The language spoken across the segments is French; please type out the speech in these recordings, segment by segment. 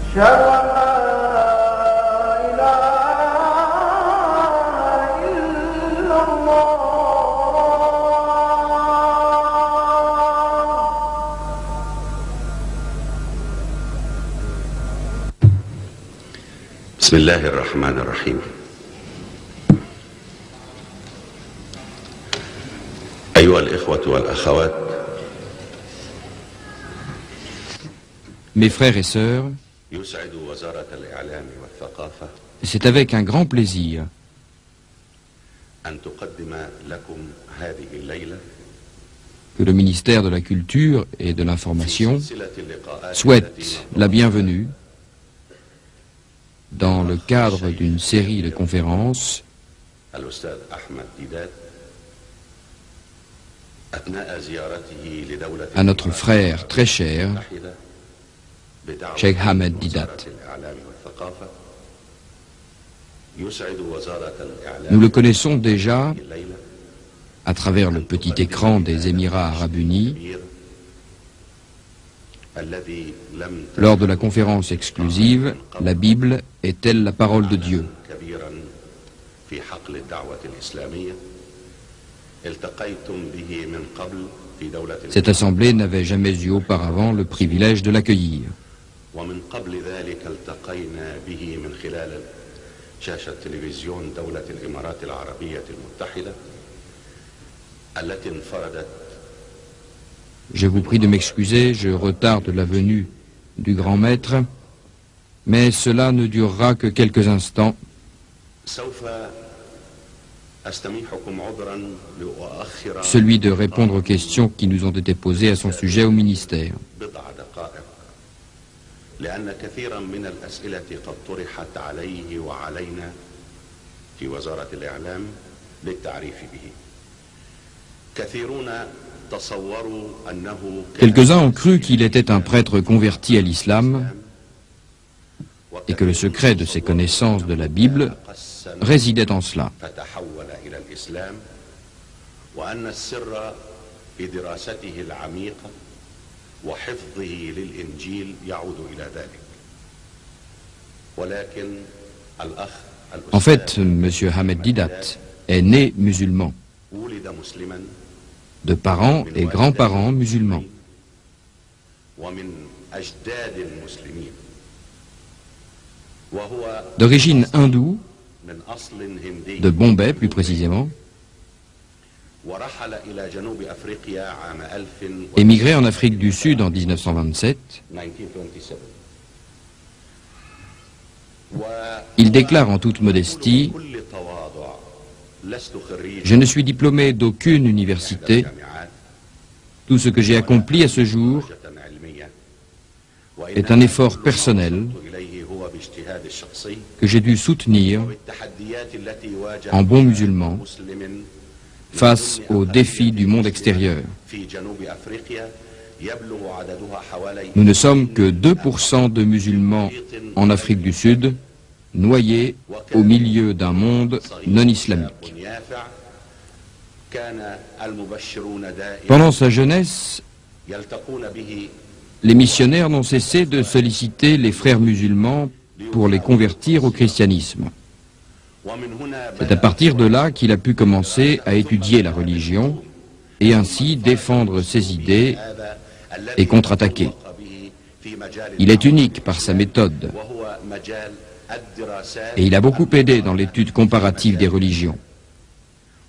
أشهد أن لا إله إلا الله. بسم الله الرحمن الرحيم. أيها الإخوة والأخوات. Mes frères et sœurs, يسعد وزارة الإعلام والثقافة c'est avec un grand plaisir أن تقدم لكم هذه الليلة que le ministère de la Culture et de l'Information في سلسلة اللقاءات souhaite la bienvenue dans le cadre d'une série de conférences الأستاذ أحمد ديدات أثناء زيارته لدولة à notre frère très cher, المتحدة بدعوة Cheikh Ahmed وزارة Didat. الإعلام والثقافة. يسعد وزارة الإعلام Nous le connaissons déjà الليلة à travers le petit écran des Émirats Arabes Unis الذي لم lors de la conférence exclusive « La Bible est-elle la parole de Dieu ?» كبيرا في حقل الدعوة الإسلامية التقيتم به من قبل في دولة Cette assemblée n'avait jamais eu auparavant le privilège de l'accueillir. ومن قبل ذلك التقينا به من خلال شاشة تلفزيون دولة الإمارات العربية المتحدة التي انفردت. Je vous prie de m'excuser, je retarde la venue du grand maître, mais cela ne durera que quelques instants. سوف أستميحكم عذرا لأؤخر Celui de répondre aux questions qui nous ont été posées à son sujet au ministère. بضع دقائق لأن كثيرا من الأسئلة قد طرحت عليه وعلينا في وزارة الإعلام للتعريف به. كثيرون تصوروا أنه Quelques-uns ont cru qu'il était un prêtre converti à l'islam et que le secret de ses connaissances de la Bible résidait en cela. فتحول إلى الإسلام وأن السر في دراسته العميقة وحفظه للإنجيل يعود إلى ذلك. ولكن الأخ En fait, M. Ahmed Didat est né musulman, ولد مسلما de parents et grands-parents musulmans. ومن أجداد المسلمين وهو D'origine hindoue, من أصل هندي de Bombay plus précisément, ورحل إلى جنوب أفريقيا عام 1927. émigré en Afrique du Sud en 1927, il déclare en toute modestie بكل تواضع لست خريج « Je ne suis diplômé d'aucune université. جامعات Tout ce que j'ai accompli à ce jour علمية est un effort personnel إليه هو باجتهاد الشخصي que j'ai dû soutenir والتحديات التي واجهت en bon musulman مسلم face aux défis du monde extérieur. في جنوب أفريقيا يبلغ عددها حوالي Nous ne sommes que 2% de musulmans en Afrique du Sud, noyés au milieu d'un monde non islamique. يافع. كان المبشرون دائما Pendant sa jeunesse, يلتقون به les missionnaires n'ont cessé de solliciter les frères musulmans pour les convertir au christianisme. ومن هنا C'est à partir de là qu'il a pu commencer à étudier la religion et ainsi défendre ses idées هذا et الذي contre-attaquer. تفوق به في مجال Il est unique par sa méthode وهو مجال الدراسات et il a beaucoup aidé dans l'étude comparative des religions.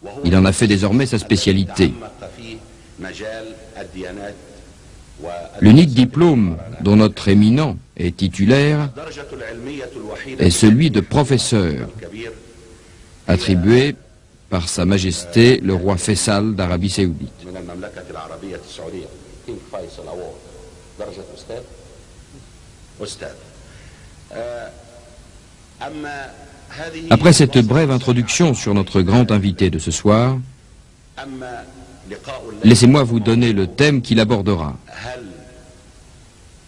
وهو Il en a fait désormais sa spécialité. تعمق في مجال الديانات L'unique diplôme dont notre éminent est titulaire والدرجة العلمية الوحيدة est celui de professeur, الكبير attribué par Sa Majesté le roi Faisal d'Arabie Saoudite. من المملكة العربية السعودية كينج فيصل أوورد درجة أستاذ أستاذ. أما هذه Après cette brève introduction sur notre grand invité de ce soir, أما لقاء الليل laissez-moi vous donner le thème qu'il abordera. هل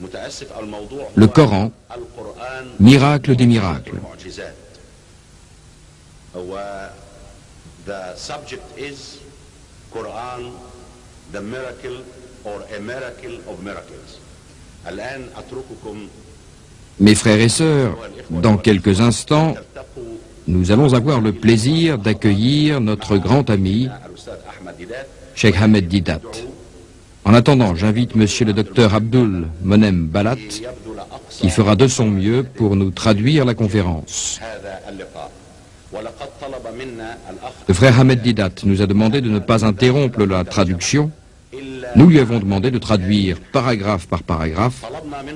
متأسف الموضوع Le هو Coran, القرآن miracle des miracles. المعجزات. و the subject is Quran, the miracle or a miracle of miracles. الآن أترككم Mes frères et sœurs, dans quelques instants, nous allons avoir le plaisir d'accueillir notre grand ami, Cheikh Ahmed Didat. En attendant, j'invite monsieur le docteur Abdul Monem Balat, qui fera de son mieux pour nous traduire la conférence. Le frère Ahmed Didat nous a demandé de ne pas interrompre la traduction. Nous lui avons demandé de traduire paragraphe par paragraphe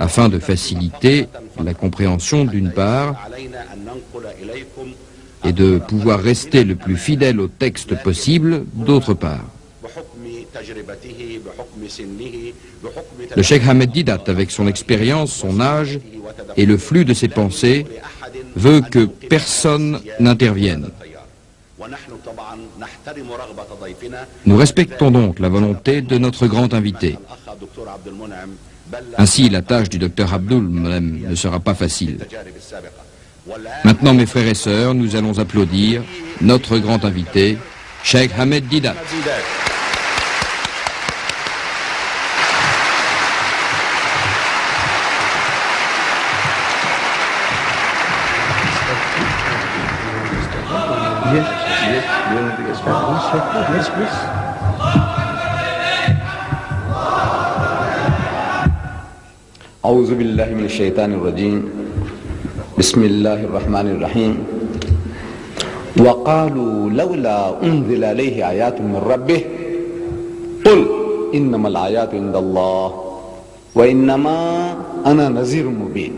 afin de faciliter la compréhension d'une part et de pouvoir rester le plus fidèle au texte possible d'autre part. Le Cheikh Ahmed Didat, avec son expérience, son âge et le flux de ses pensées, veut que personne n'intervienne. Nous respectons donc la volonté de notre grand invité. Ainsi, la tâche du docteur Abdul Monem ne sera pas facile. Maintenant, mes frères et sœurs, nous allons applaudir notre grand invité, Cheikh Ahmed Didat. أعوذ بالله من الشيطان الرجيم بسم الله الرحمن الرحيم وقالوا لولا أنزل عليه آيات من ربه قل إنما الآيات عند الله وإنما أنا نذير مبين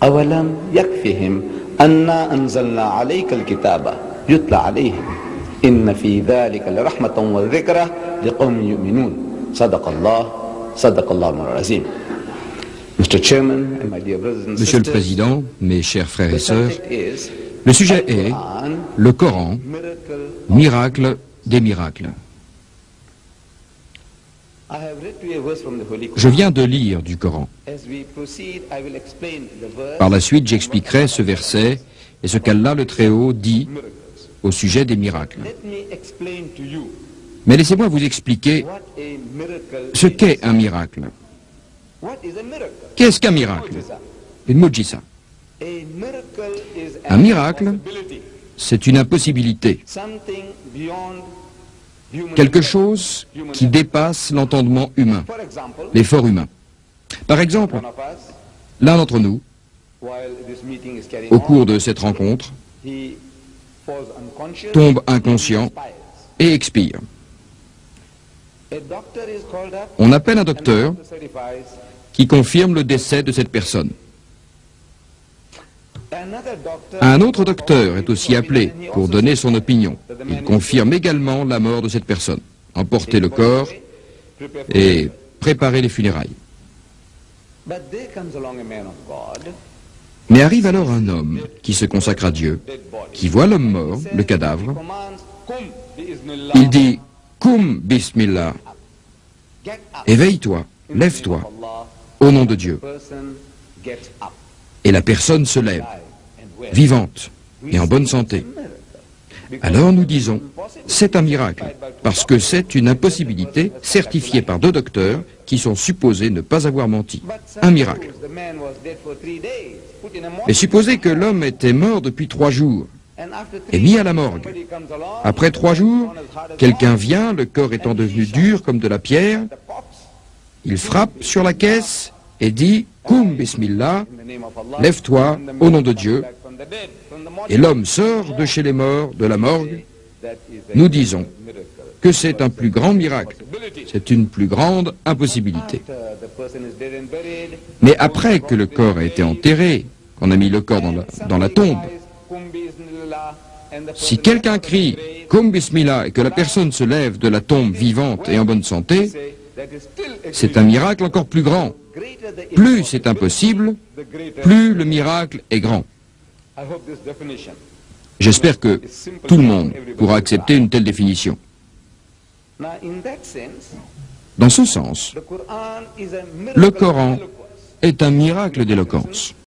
أولم يكفهم أنا أنزلنا عليك الكتاب يتلى عليهم إن في ذلك لرحمة وذكرى لقوم يؤمنون صدق الله العظيم. Monsieur le Président, mes chers frères et sœurs, le sujet est le Coran, miracle des miracles. Je viens de lire du Coran. Par la suite, j'expliquerai ce verset et ce qu'Allah le Très-Haut dit au sujet des miracles. Mais laissez-moi vous expliquer ce qu'est un miracle. Qu'est-ce qu'un miracle? Une mujisa. Un miracle, c'est une impossibilité. Quelque chose qui dépasse l'entendement humain, l'effort humain. Par exemple, l'un d'entre nous, au cours de cette rencontre, tombe inconscient et expire. On appelle un docteur qui confirme le décès de cette personne. Un autre docteur est aussi appelé pour donner son opinion. Il confirme également la mort de cette personne, emporter le corps et préparer les funérailles. Mais arrive alors un homme qui se consacre à Dieu, qui voit l'homme mort, le cadavre. Il dit « Koum bismillah » éveille-toi, lève-toi, au nom de Dieu. Et la personne se lève, vivante et en bonne santé. Alors nous disons, c'est un miracle, parce que c'est une impossibilité certifiée par 2 docteurs qui sont supposés ne pas avoir menti. Un miracle. Et supposez que l'homme était mort depuis 3 jours et mis à la morgue. Après 3 jours, quelqu'un vient, le corps étant devenu dur comme de la pierre, il frappe sur la caisse et dit « Koum bismillah » lève-toi au nom de Dieu. Et l'homme sort de chez les morts, de la morgue. Nous disons que c'est un plus grand miracle. C'est une plus grande impossibilité. Mais après que le corps a été enterré, qu'on a mis le corps dans la tombe, si quelqu'un crie « Koum bismillah » et que la personne se lève de la tombe vivante et en bonne santé, c'est un miracle encore plus grand. Plus c'est impossible, plus le miracle est grand. J'espère que tout le monde pourra accepter une telle définition. Dans ce sens, le Coran est un miracle d'éloquence.